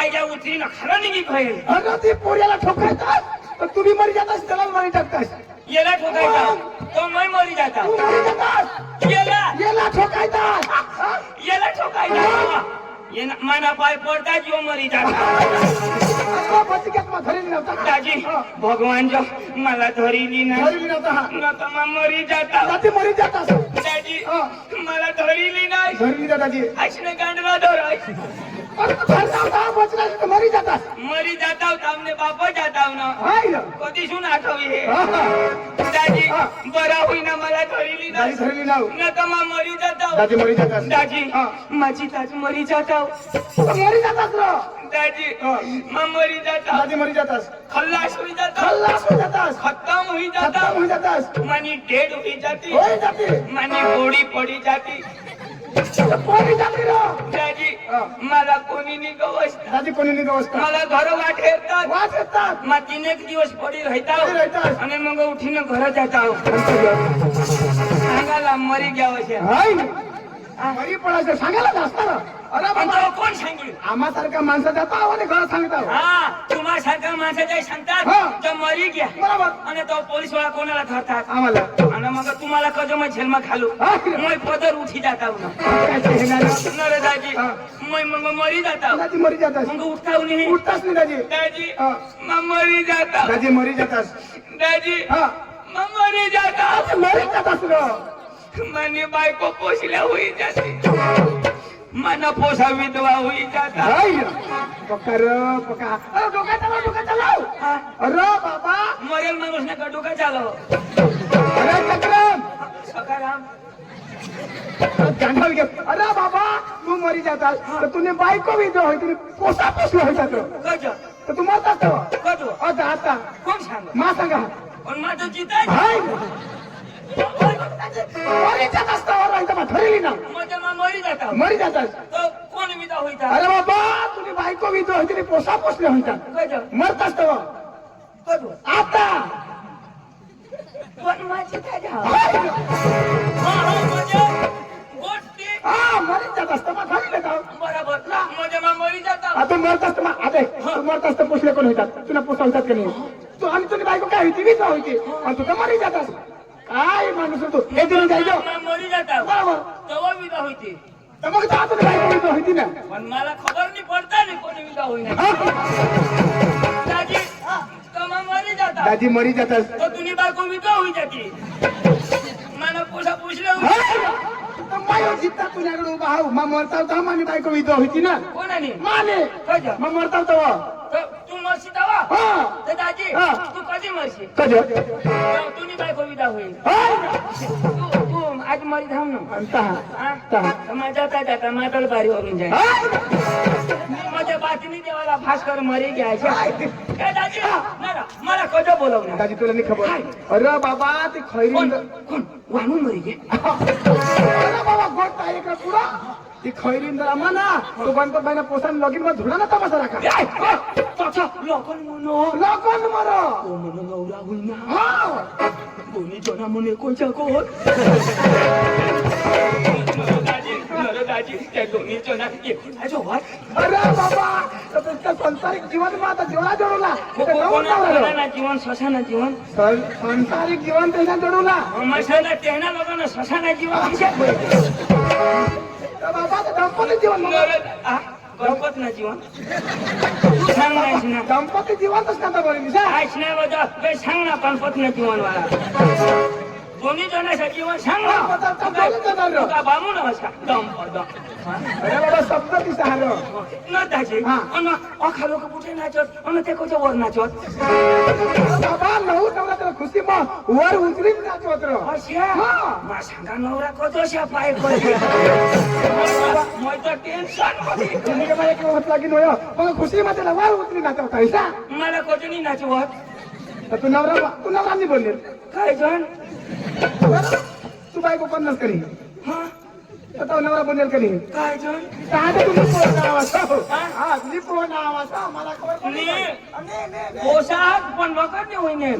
पाहिजे उतरी ना खरं निघी पाहिजे. अगं ती पोऱ्याला ठोकायतात तर तुम्ही मरी जातास त्याला मरी टाकतास. याला ठोकायचा तो मै मरी जाता. तू मरी जातास याला ठोकायतात. याला ठोकायचा मना पाय पडता जीव मरी जाता. दाजी भगवान जो मला धरिली नाही नका मरी जाता. मरी जातास दाजी मला धरिली नाही धरली दादाजी अशने गांडला धराय मरी जातास. मरी जाता तामने बापा जाता ना कधी शुन आठवी हे दाजी बरा होईना मला धरिली नाही धरली नाव नका मरी जाता. दादी मरी जातास. दाजी माझी ताज मरी जाता. मरी जातास दाजी मरी जाता. दादी मरी जातास. खल्लास हुई जाता. खल्लास होई जातास. खत्म हुई खत्म जाता. होई जातास. मनी डेड हुई जाती. होई जाते मनी गोडी पडी जाती. पोरी जाते रे. दाजी मला कोणी निगवस्त दादी कोणी नाही व्यवस्था मला घर वाटे येतात. वाच येतात. मग 3 एक दिवस पडी पडी राहता राहतात. आणि मग उठीनं घर जाता. सांगाला मरी घ्यावं हाय मरी पडायचं सांगायला असणार. अरे बाबा कोण सांगेल. आम्हासारख्या माणसं जाता आणि घर सांगता. हा तुम्हासारख्या माणसाच्या हा. सांगतात तर मरी घ्या बरोबर आणि तो पोलीस वाला कोणाला धरतात आम्हाला आणि मग तुम्हाला कजम झेलमा खालू हा. मग पदर उठी जाता नरे दाजी मग मरी जाता. दादी मरी जातास. मग उठता नाही उठताच नाही दादी. दाजी हा. मग मरी जाता. दादी मरी जातास. दाजी हा मग मरी जाता. दादी मरी जातास रे. मनी बायको पोसल्या होई जाते. मन पोसा विधवा होई जाता. हाय पकार पका अरे डोका चालव हा. अरे बाबा मरेल माणूस ना का डोका चालव. अरे चक्रम सकाराम गांडल घे. अरे बाबा तू मरी जातास तर तुने बायको विधवा होई तुने पोसा पोसला होई जातो कज तर तू मरतास तेव्हा. कजो आता आता कोण सांग मा सांगा पण माझं जिताय हाय मरी जातास तेव्हा राहता मा ठरली ना माझ्या मरी जाता. मरी जातास. तो कोण विधा होईता. अरे बाबा तुने बायको विधवा होई तुने पोसा पोसले होईता कज मरतास तेव्हा. कजो आता पण माझी काय झालं. हाय. म्हणजे गोष्टी हा मरी जातास तेव्हा ठरली का बरोबर माझ्या मरी जाता. आता मरतास तर अरे तू मरतास तर पुसले कोण होतात तुला पुसा होतात का नाही. तू आणि तुझी बायको काय होती विधवा होती आणि तू तर मरी जातास. काय माणूस तू हे दिली जायचो मरी जाता. बरोबर तेव्हा विधा होती तर मग आता तुझी बायको विधवा होती ना. पण मला खबर नाही पडता नाही कोणी विधा होईना. दाजी तेव्हा मरी जाता. दादी मरी जातास. तो तुम्ही बायको विधा होई जाती. मला पोसा पुसले होते. मायो जित्ता तुझ्याकडे उभा आहो मग मरता होता माझी बायको विधवा होती ना. कोणाने माने कज मग मरता होता तू मरशी तवा. हा तर दाजी हा. तू कधी मरशी कज तुम्ही बायको विधा होईल. तू आज मरी धाम ना माझ्या जाता मातल बारीवरून जाईल. मी माझ्या बातमी देवाला भास्कर मरी घ्यायचे. दाजी नरा मला कजो बोलवणार. दादी तुला नाही खबर. अरे बाबा ते खैरी कोण वाहून मरी घे. अरे बाबा गोट आहे का पुरा ती खैरींदर म्हणा तो गणपत बाईना पोसाने लगीन मध्ये धुडा ना तमाशा राखा. लोकन म्हणो लोकन मरो तो म्हणून नवरा होईना. हा दोन्ही जना म्हणे कोणच्या कोण दाजी त्या दोन्ही जना एकूणाचो वाट. अरे बाबा तर तुमच्या संसारिक जीवन मग आता जेवणा जोडवला कोणा जीवन श्वसाना जीवन संसारिक जीवन त्यांना जोडवला. मसाला त्यांना लोकांना श्वसाना जीवन विषय बाबा दंपती जीवन गणपत ना जीवन तू सांग ना दंपती जीवनच नका बरं आयच नाही बजा सांग ना गणपत ना जीवन वाला दोन्ही जणांचं जीवन सांग ना. का बामू नमस्कार दम अरे बाबा शब्द ती सहार न दाजी अखा लोक कुठे नाचत आणि ते कोच्या वर नाचत. बाबा नऊ नवरा खुशी मग वर उचलीच नाचवत मा सांगा नवरा कजोशा पाय पडले. मग तर टेन्शन लागीन होय मग खुशी मध्ये वर उचली नाचवता मला कोजनी नाचवत. तू नवरा नाही बोलले काय जण तू बायको पन्नास करी आता नवरा बनेल का नाही काय जण काय तुम्ही कोण नावाचा हा तुम्ही कोण नावाचा मला खबर पोशाख पण बघत नाही होईने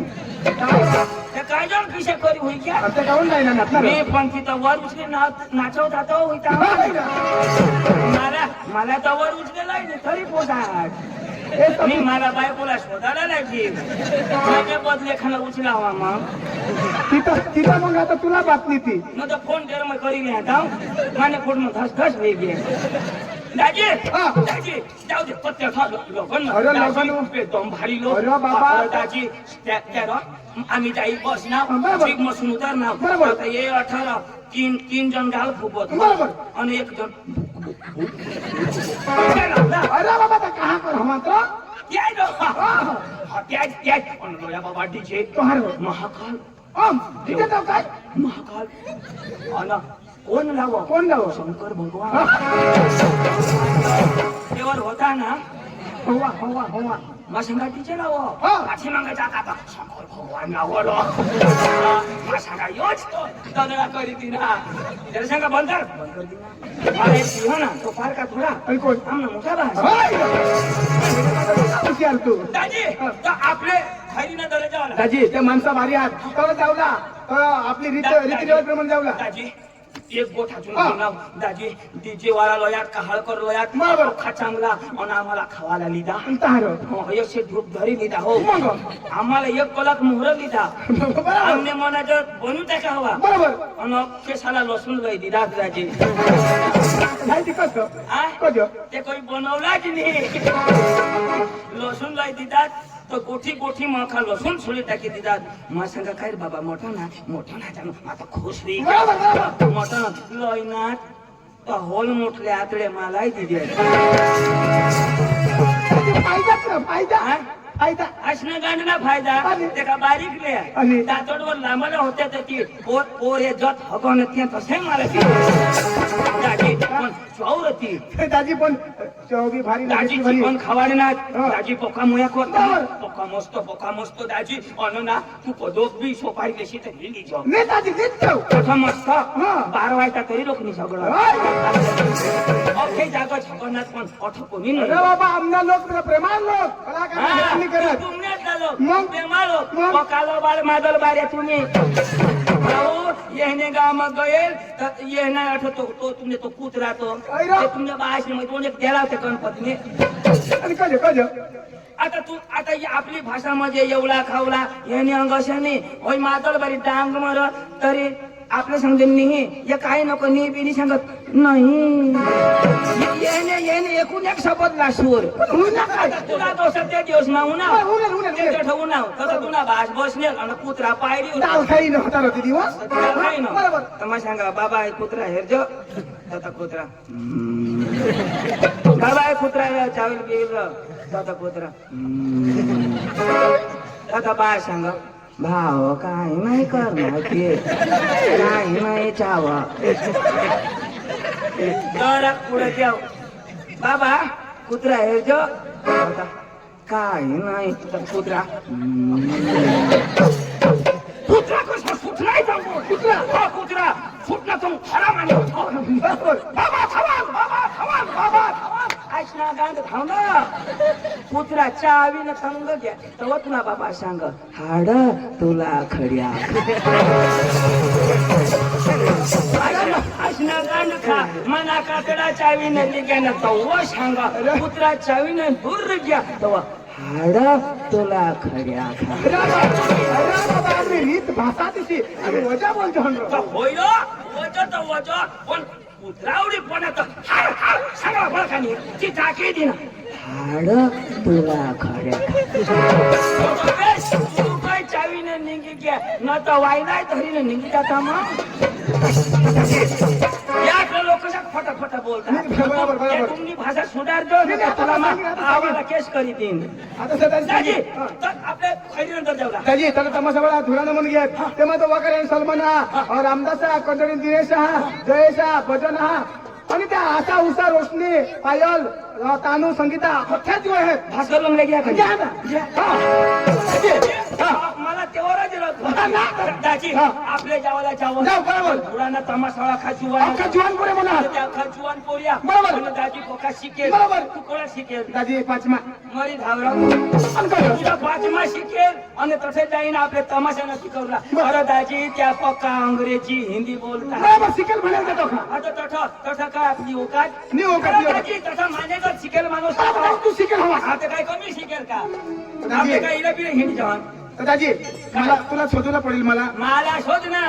ते काय जण किशा करी होई क्या आता काऊन नाही ना मी पण तिथं वर उचले नाचवता तो होईता मला तर वर उचलेला नाही तरी पोशाख मी मला बायकोला शोधायला लागली माझ्या बदले खाना उचला हवा मग तिथं मग आता तुला बातमी ती मग फोन कर मग करी नाही आता माने फोन मग घस घस वेगळे दाजी दाजी जाऊ दे पत्त्या खा लोक एकदम भारी लोक दाजी आम्ही जाई बस ना ठीक मसून उतर ना आता ये 18 तीन जण घाल फुकवत आणि एक जण अरे बाबा कहा कर मात्र बाबा डीजे महाकाल काय महाकाल कोण लाव शंकर भगवान तेवर होता ना हवा माशंगा टीचे लाव पाठी मागायचा आता शंकर भगवान लावलो माशंगा योच तो दादा करी दिना त्याला सांगा बंद कर दिना अरे हो ना तो फार का थोडा आमना मोठा भाषा तू दाजी तर आपले खैरीना दर्जा आला दाजी त्या माणसा भारी आहात तर जाऊला आपली रीतिरिवाज प्रमाणे जाऊला दाजी एक गोठा नाव दाजी डीजे वाला लोयात कहाळकर लोयात खा चांगला आणि आम्हाला खावाला लिदा एकशे धूप धरी लिदा हो आम्हाला एक कलाक मोहर लिदा आमने मनाचं बनू टाका हवा बरोबर आणि केसाला लसूण लय दिदा दाजी ते काही बनवलाच नाही लसूण लय दिदात तर गोठी माखा लसूण सोडी टाकी दिदात मा सांगा काय रे बाबा मोठा ना जाणू आता खुश रे मोठा लयनात होल मोठले आतडे मलाही दिदे फायदा असणं गांडना फायदा ते का बारीक ले दातोडवर लांबला होत्या तर ती पोर हे जत हगवण त्या तसे मला ती दाजी पण चौर ती दाजी पण चौबी भारी दाजी पण खावाडे ना दाजी पोका मुया कोता पोका मस्त दाजी अन ना तू पदोक बी सोपारी गेशी तर हिली जाऊ ने दाजी नीट जाऊ पोका मस्त 12 वाजता तरी लोक नि सगळं ओके जागा छगनात पण अठ कोणी नाही अरे बाबा आमना लोक प्रेमान लोक कलाकार तुमनेच झालो प्रेमालो पोकालो बाळ मादल बारे तुम्ही येणे गाव मग गएल तर येणे आठवतो तो तुमने तो कुत्रा तो तुमने बाश में तो एक गेला होता गणपतीने आणि कज आता तू आता आपली भाषा मध्ये येवला खावला येणे अंगशाने होय मादल बारी डांग मर तरी आपल्या सांगते नाही या काय नको नाही बिनी सांगत नाही येणे एकूण एक शब्दला सूर तुला तो सध्या दिवस ना उन्हा तसं तुला भाष बसणे आणि कुत्रा पायरी दिवस मग सांगा बाबा कुत्रा हेरजो तथा कुत्रा बाबा कुत्रा चावल बिल तथा कुत्रा तथा बाय सांगा भाव काय नाही करणार ते काही नाही चावा जरा पुढे द्याव बाबा कुत्रा हे जो काय नाही कुत्रा कुत्रा कसा फुटलाय कुत्रा फुटला तो खरा माने बाबा ऐकना गांड थांबा कुत्रा चावीनं सांग घ्या तेव्हा तुला बाबा सांग हाड तुला खड्या ऐकना गांड खा मना काकडा चावीनं निघ्यानं तेव्हा सांगा कुत्रा चावीनं दूर घ्या तेव्हा हाड तुला खड्या रीत भाषा तिची वजा बोलतो होय वजा पण कुत्रावडी पण सांगा बरं का नाही ती टाकी दे ना हाड तुला खड्या तू काय चावीनं निघी घ्या न तर वायलाय धरीनं निघी जाता मग या लोक फटाफट बोलतात तुमची भाषा सुधारतो तुला आम्हाला केस करी देईन दाजी आपल्या खैरीनंतर जेवला दाजी त्याला तमाशा बळा धुरानं म्हणून घ्या तेव्हा तो वगैरे सलमान हा रामदास कंटोळी दिनेश हा जयेश हा भजन हा आणि त्या आशा उषा रोशनी पायल तानू संगीता मोठ्या जीव आहेत भास्कर लंगले घ्या मला तेवढा दिला दाजी हा. आपल्या जावाला जाऊ, बरोबर. पुराणा तमाशाळा खा जुवान अख्खा जुवान पुरे म्हणा त्या खा जुवान पोरिया बरोबर. आणि दाजी कोका शिकेल बरोबर. तू कोणा शिकेल दाजी पाचमा मरी धावरा आणि काय तुझा पाचमा शिकेल आणि तसे जाईन आपल्या तमाशाला शिकवला बरं. अरे दाजी त्या पक्का अंग्रेजी हिंदी बोलता बरोबर शिकेल म्हणाल देतो का आता तसं काय आपली ओकात मी ओकात, अरे मी ओकात. दाजी तसा मानेकर शिकेल माणूस बरोबर, तू शिकेल हवा आता काय कमी शिकेल का दाजी. आपले काय इला बिले हिंदी जवान तर दाजी मला तुला शोधूला पडेल मला मला शोध ना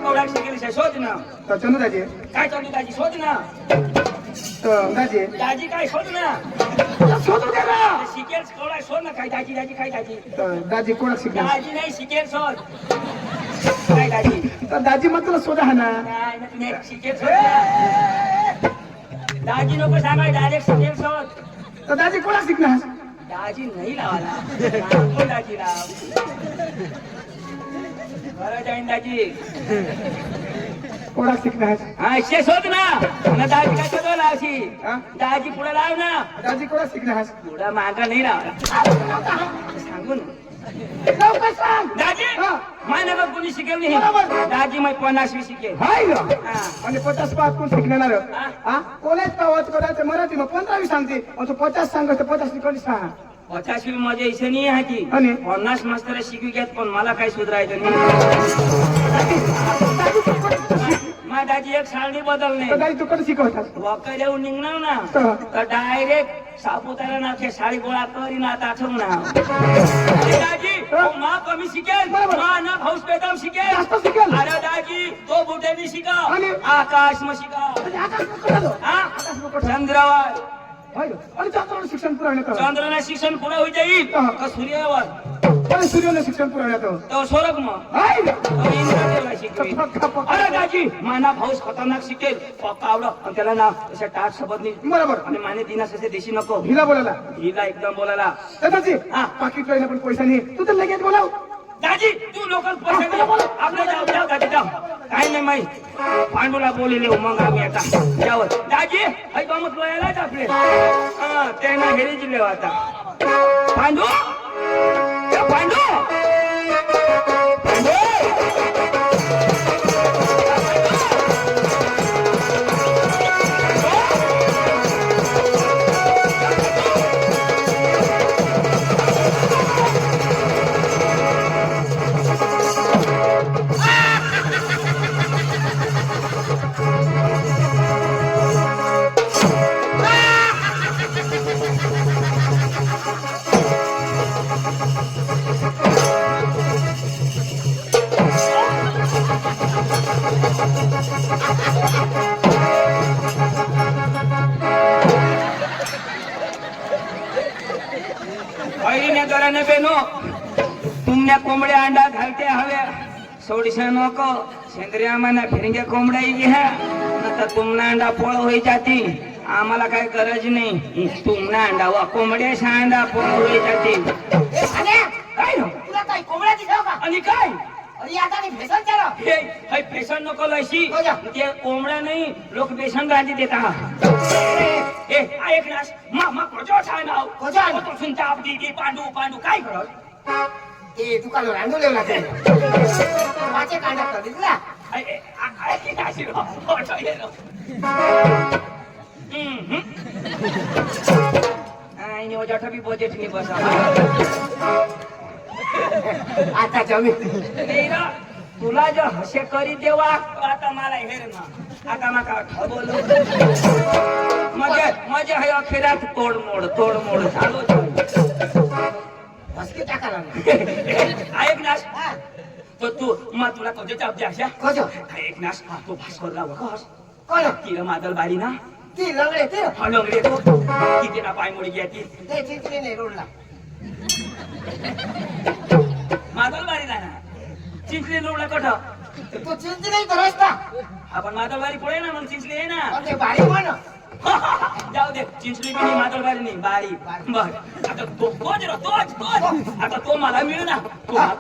एवढा शिकेल शोध ना त्याच्यानं दाजी काय चालू दाजी शोध ना तर दाजी दाजी काय शोध ना शोधू दे ना शिकेल थोडा शोध ना काय दाजी दाजी काय दाजी तर दाजी कोणा शिकणार दाजी नाही शिकेल शोध काय दाजी तर दाजी मग तुला शोधा हा ना नाही ना तुम्ही शिकेल शोध ना. दाजी नको सांगा डायरेक्ट शिकेल शोध तर दाजी कोणा शिकणार दाजी नाही लावाला दाजी लाव बरं जाईन दाजी कोणा शिकणार हा शे शोध ना आणि दाजी काय शोधव लावशी हा? दाजी पुढे लाव ना दाजी कोणा शिकणार पुढे मागा नाही लावला सांगू ना लवकर सांग दाजी हा. मायनगर कोणी शिकेल बरोबर. नाही दाजी मग 50वी शिकेल हाय ना हा. आणि 50 पास कोण शिकणार हा. हा कोणच पावत करायचं मराठी मग 15वी सांगते आणि तू 50 सांगत 50 कोणी सांग 50वी माझ्या इथे नाही आहे ती आणि? 50 मास्तर शिकू घेत पण मला काही सुधारायचं नाही माझ्या दाजी एक सारणी बदलणे तर दाजी तू कधी शिकवतात वाकर येऊन निघणार ना हा. तर डायरेक्ट सापुतारा नाखे साडी गोळा करीन आता आठवणार दाजी हा. मा कमी शिकेल बरोबर. मा ना भाऊस बेदम शिकेल जास्त शिकेल अरे दाजी तो बुटेनी शिका आणि? आकाश म शिका आणि आकाश लोक झालं. हा? आकाश लोक झालं. चंद्रावर हाय ना. आणि चंद्रावर शिक्षण पुरवण्यात आलं. चंद्रना शिक्षण पुढे होई जाईल हा. का सूर्यावर आणि सूर्याला शिक्षण पुरवण्यात आलं. तो स्वर्ग मग हाय ना. तो इंद्रदेवला शिकवेल. पक्का, पक्का. अरे दाजी माना भाऊस खतरनाक शिकेल पक्का आवड आणि त्याला ना तशा टाट सोबत नाही बरोबर आणि माने दिनास असे देशी नको हिला बोलायला हिला एकदम बोलायला तर दाजी हा. पाकिट राहिला पण पैसा नाही तू तर लगेच बोलाव दाजी तू लोकल पैसे आपलं जाऊ जाऊ दाजी जाऊ काही नाही माहित पांडूला बोलले मग आम्ही आता जाऊ दाजी हाय गमत लोयालाच आपले हा ते ना हेरी जिल्हे आता पांडू ए, पांडू पांडू पहिल्या दराने बेनो तुमने कोंबड्या अंडा घालते हवे सोडीशा नको सेंद्रिय मना फिरंग्या कोंबड्या घ्या नंतर तुमना अंडा पोळ होई जाती आम्हाला काही गरज नाही तुमना अंडा वा कोंबड्याचा अंडा पोळ होई जाती काय ना तुला काही कोंबड्या दिसाव का आणि काय अरे आता मी भेसळ केलं हे हे बेसन नको लयशी हो जा. ते कोंबड्या नाही लोक बेसन राजी देता ए ऐक ना मा कोजो छाय नाव कोजो आहे. तो सुनता आप दीदी पांडू पांडू काय करत ते दुकानावर आणून लेवला ते माझे कांडा दिसला आता जमीन तुला जो हसे करी देवा आता मला हेर ना आता नका ठबोल मजा हे अखेरात तोडमोड चालू हसकी टाकाला ऐक ना हा तो तू मग तुला कधी चाप अशा कोजो ऐक ना तो भास्करला वकस कोण तिला मादल बारी ना ती लंगडे ते हलंगडे तो किती ना पाय मुडी घ्या ती ते चिंचली नाही रोडला मादल बारी ना चिंचली रोडला कठ तू चिंचली नाही तर रस्ता आपण मादल बारी पुढे ना मग चिंचली आहे ना पण ते बारी म्हण जाऊ दे चिंचली बी मादल बारी नाही बारी बर आता तोच आता तो मला मिळू ना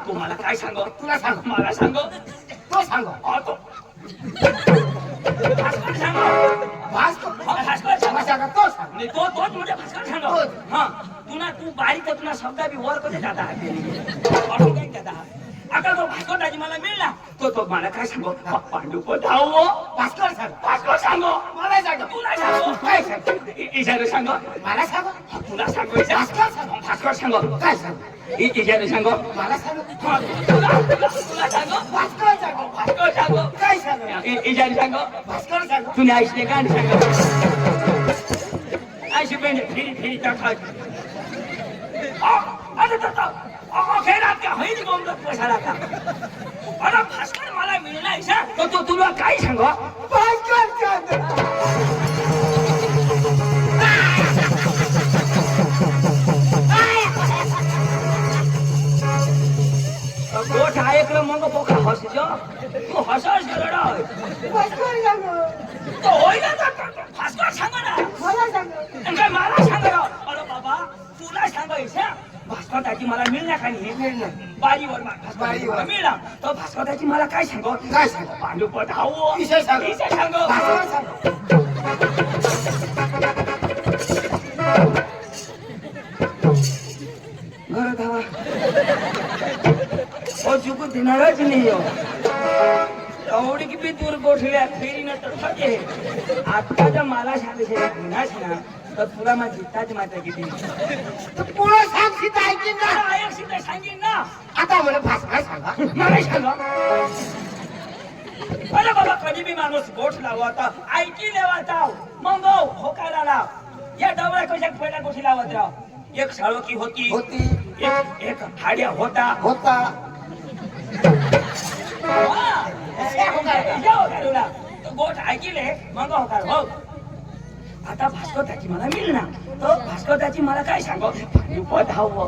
तू मला काय सांग तुला सांग मला सांग तो सांग तो भास्कर सांग भास्कर सांग सांग तो सांग नाही तोच म्हणजे भास्कर सांग हा तू बारीक तुला शब्द बी वर कधी जाता काय जाता आता तो भास्करदाजी मला मिळला तो मला काय सांगो पांडुपत धावो भास्कर सांग भास्कर सांगो मला सांग तुला सांगो काय सांग इशारे सांगो मला सांग तुला सांगो भास्कर सांगो काय सांग इशारे सांगो मला सांग तुला सांगो भास्कर सांग भास्कर सांगो काय सांग इशारे सांगो भास्कर सांग तुला आईशने गाणं सांगो आईशी बेंड फिरी टाकायची खेळात का होईल गोमदत बसायला का अरे भास्कर मला मिळणार तो तुला काय सांगो भास्कर सांग गोठ ऐकलं मग पोखा हसजो तू हसस रडा भास्कर सांग तो होईना भास्कर सांग ना मला सांग काय मला सांग अरे बाबा तुला सांगायचं भास्करदाजी मला मिळणार का नाही मिळणार. बारीवर बारीवर. मिळणार तर भास्करदाजी मला काय सांगो काय सांग पांडुपत धावो विषय सांग सांगो भास्कर सांग घर धावा ओ चुकून देणारच नाही हो एवढी की बी दूर गोठल्या फेरी न तर आता जर मला सांगायचे गुन्हाच ना तर तुला माझी जिताच मात्र किती तू पुढं सांग सीता ऐकीन ना सीधा सांगेन ना आता मला भास्कर सांगा मला सांगा अरे बाबा कधी बी माणूस गोठ लावता ऐकी लेवाचा मग होकारा लाव या डवळ्या कशा पहिल्या गोष्टी लावत राव एक साळोकी होती होती एक हाड्या होता होता गोठ ऐकिले मग होकार हो आता भास्करदाजी मला मिळणार तो भास्करदाजी मला काय सांगो पांडुपत धावो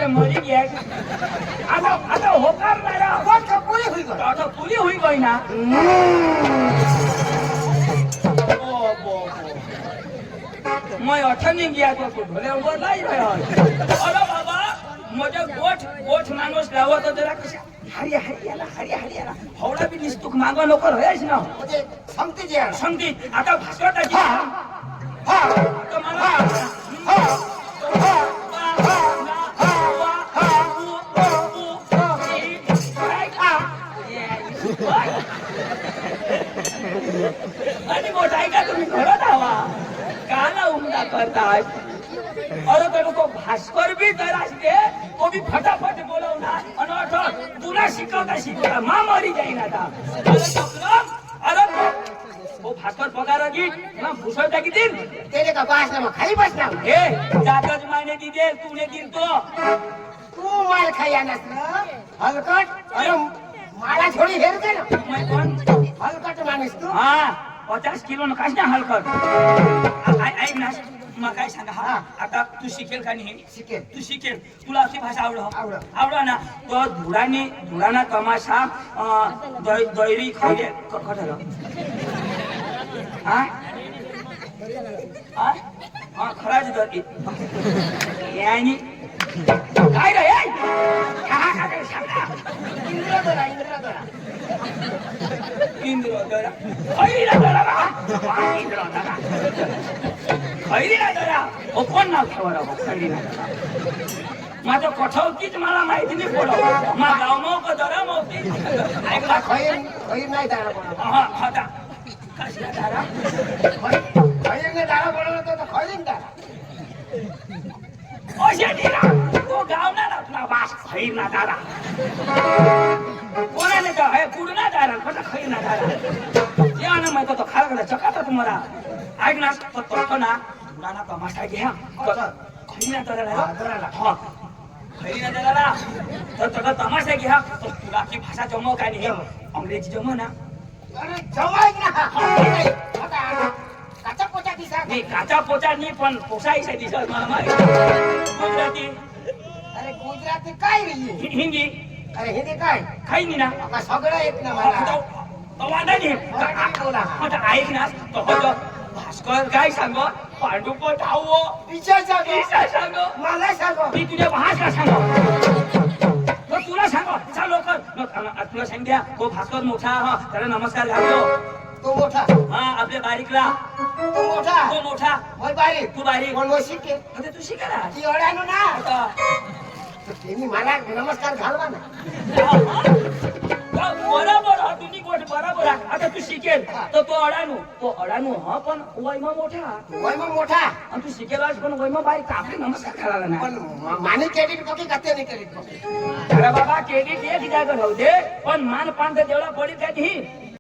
मरी घ्या आता होकार गोठ पुरी होई गो आता पुरी होई गई ना मैं अठनी गया तो ढोले उभं नाही अरे बाबा माझ्या गोठ माणूस लावत जरा कशा हरियाला हवडा बी निस्तुक मागं लवकर होयाच ना म्हणजे समती जे आहे. समजी आता भास्करदाजी आता मला आणि मोठा का तुम्ही घरात हवा काला उमदा करताय अरे तर तो भास्कर बी जर असते तो बी फटाफट बोलवणार आणि अठं तुला शिकवता मामारी जाईन आता अरे तो भास्कर पगार घे ना भुसवता किती तेरे का बास ना खाली बसणार हे जागज माने दिदे तूने दिन तो तू माल खाया नसलं हलकट अरे मला थोडी हेर दे ना मैं कोण हलकट माणूस तू हा 50 किलो न काश ना हलकट ऐक ना मग काय सांगा हा आता तू शिकेल का नाही शिकेल तू शिकेल तुला अशी भाषा आवड. आवडा ना तो धुराना तमाशा दैरी खायले कठर हा खराच दर यानी काय रे इंद्र खैरीला दरा हो कोण नाव ठेवा खैरीला माझं कठवतीच मला माहिती नाही पडव मा गाव मग दरा मग ऐकला खैर नाही दारा बनवत आता कसला दारा खैरने दारा बनवत तर खैरीन दारा तो गावणार आपला वास खैरना दारा कोणाने तर हे कुडना दारा कसं खैरना दारा जेव्हा माहिती तो खाला चकाता तुम्हाला ऐक ना तो ना धुराना तमाशा घ्या खैरना दाराला हा खैरना दाराला तर तुला तमाशा घ्या तर तुला की भाषा जमव काय नाही अंग्रेजी जमव ना अरे जवाय ना काचा पोचा दिसा नाही काचा पोचा नाही पण पोसायचा दिसत मला माहिती गुजराती अरे गुजराती काय रे हिंदी अरे हिंदी काय काही नाही ना आता सगळं येत ना मला वादा नाही आता ऐक ना तो भास्कर काय सांगो पांडुपत धावो विचार सांग मला सांगो मी तुझ्या भाषा सांगो तुला सांगो चाल लवकर तुला सांग द्या तो भास्कर मोठा हा त्याला नमस्कार घालतो तो मोठा हा आपल्या बारीकला तो मोठा मग बारीक तू बारीक कोण शिके तू शिकायला ती अडाणू ना तर त्यांनी मला नमस्कार घालवा ना. बरोबर हा तुम्ही गोष्ट बरोबर आहे. आता तू शिकेल तर तो अडाणू हा पण वैमा मोठा वय मग मोठा आणि तू शिकेलास पण वैमा बारीक आपले नमस्कार करायला नाही. पण माने क्रेडिट बघी कथे नाही करीत बघी. अरे बाबा क्रेडिट एक जागा राहू दे पण मान पान तर तेवढा पडीत आहे ही